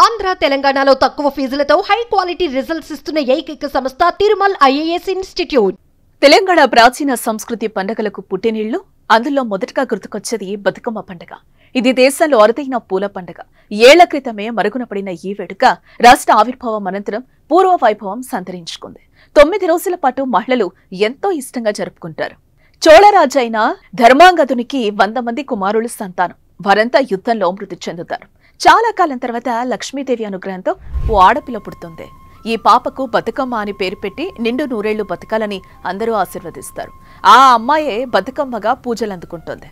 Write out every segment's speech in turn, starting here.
ఆంధ్ర తెలంగాణలో తక్కువ ఫీజులతో high quality results ఇస్తున్న ఏకైక సంస్థ తిరుమల్ ఐఏఎస్ ఇన్స్టిట్యూట్. తెలంగాణ ప్రాచీన సంస్కృతి పండుగలకు పుట్టినిళ్లు. అందులో మొదటగా గుర్తుకొచ్చేది బతుకమ్మ పండుగ. ఇది దేశంలో అరుదైన పూల పండుగ. ఏళ్ల క్రితమే మరుగున పడిన ఈ వేడుక రాష్ట్ర ఆవిర్భావం అనంతరం పూర్వ వైభవం సంతరించుకుంది. 9 రోజుల పాటు మహిళలు ఎంతో ఇష్టంగా జరుపుకుంటారు. చోళరాజైన ధర్మాంగదునికి 100 మంది కుమారులు సంతానం. వారంతా యుద్ధంలో మృతి చెందుతారు. చాలా కాలం తర్వాత లక్ష్మీదేవి అనుగ్రహంతో ఓ ఆడపిల్ల పుడుతుంది. ఈ పాపకు బతుకమ్మ అని పేరు పెట్టి నిండు నూరేళ్లు బతకాలని అందరూ ఆశీర్వదిస్తారు. ఆ అమ్మాయే బతుకమ్మగా పూజలు అందుకుంటుంది.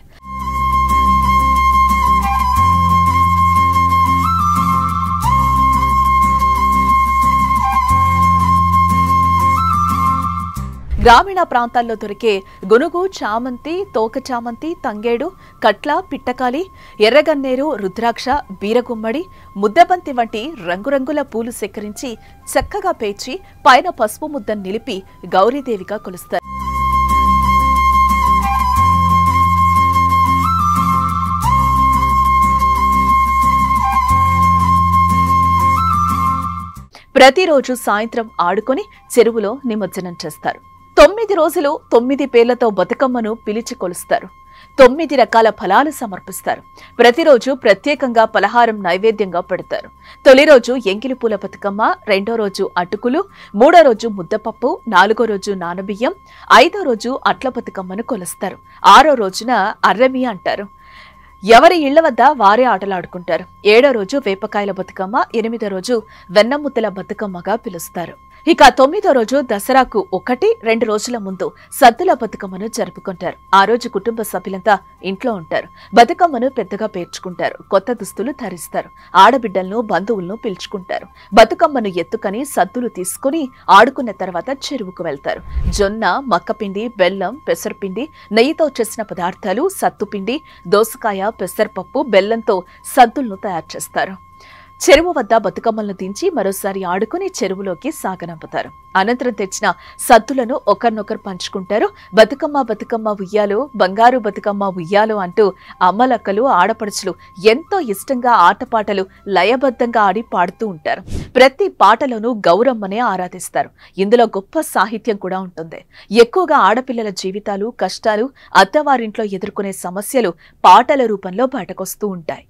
గ్రామీణ ప్రాంతాల్లో దొరికే గునుగు, చామంతి, తోక చామంతి, తంగేడు, కట్ల, పిట్టకాలి, ఎర్రగన్నేరు, రుద్రాక్ష, బీరగుమ్మడి, ముద్దబంతి వంటి రంగురంగుల పూలు సేకరించి చక్కగా పేర్చి పైన పసుపు ముద్ద నిలిపి గౌరీదేవిగా కొలుస్తారు. ప్రతిరోజు సాయంత్రం ఆడుకొని చెరువులో నిమజ్జనం చేస్తారు. 9 రోజులు 9 పేర్లతో బతుకమ్మను పిలిచి కొలుస్తారు. 9 రకాల ఫలాలు సమర్పిస్తారు. ప్రతిరోజు ప్రత్యేకంగా పలహారం నైవేద్యంగా పెడతారు. తొలి రోజు ఎంగిలిపూల బతుకమ్మ, రెండో రోజు అటుకులు, మూడో రోజు ముద్దపప్పు, నాలుగో రోజు నానబియ్యం, ఐదో రోజు అట్ల బతుకమ్మను కొలుస్తారు. ఆరో రోజున అర్రమి అంటారు. ఎవరి ఇళ్ల వద్ద వారే ఆటలాడుకుంటారు. ఏడో రోజు వేపకాయల బతుకమ్మ, 8వ రోజు వెన్నముద్దల బతుకమ్మగా పిలుస్తారు. ఇక 9వ రోజు దసరాకు 1-2 రోజుల ముందు సద్దుల బతుకమ్మను జరుపుకుంటారు. ఆ రోజు కుటుంబ సభ్యులంతా ఇంట్లో ఉంటారు. బతుకమ్మను పెద్దగా పేర్చుకుంటారు. కొత్త దుస్తులు ధరిస్తారు. ఆడబిడ్డలను, బంధువులను పిలుచుకుంటారు. బతుకమ్మను ఎత్తుకొని సద్దులు తీసుకుని ఆడుకున్న తర్వాత చెరువుకు వెళ్తారు. జొన్న, మక్కపిండి, బెల్లం, పెసరపిండి, నెయ్యితో చేసిన పదార్థాలు, సత్తుపిండి, దోసకాయ, పెసరపప్పు, బెల్లంతో సద్దులను తయారు చేస్తారు. చెరువు వద్ద బతుకమ్మలను దించి మరోసారి ఆడుకుని చెరువులోకి సాగనంపుతారు. అనంతరం తెచ్చిన సద్దులను ఒకరినొకరు పంచుకుంటారు. బతుకమ్మ బతుకమ్మ ఉయ్యాలో, బంగారు బతుకమ్మ ఉయ్యాలో అంటూ అమ్మలక్కలు, ఆడపడుచులు ఎంతో ఇష్టంగా ఆటపాటలు లయబద్ధంగా ఆడి పాడుతూ ఉంటారు. ప్రతి పాటలోనూ గౌరమ్మనే ఆరాధిస్తారు. ఇందులో గొప్ప సాహిత్యం కూడా ఉంటుంది. ఎక్కువగా ఆడపిల్లల జీవితాలు, కష్టాలు, అత్తవారింట్లో ఎదుర్కొనే సమస్యలు పాటల రూపంలో బయటకొస్తూ ఉంటాయి.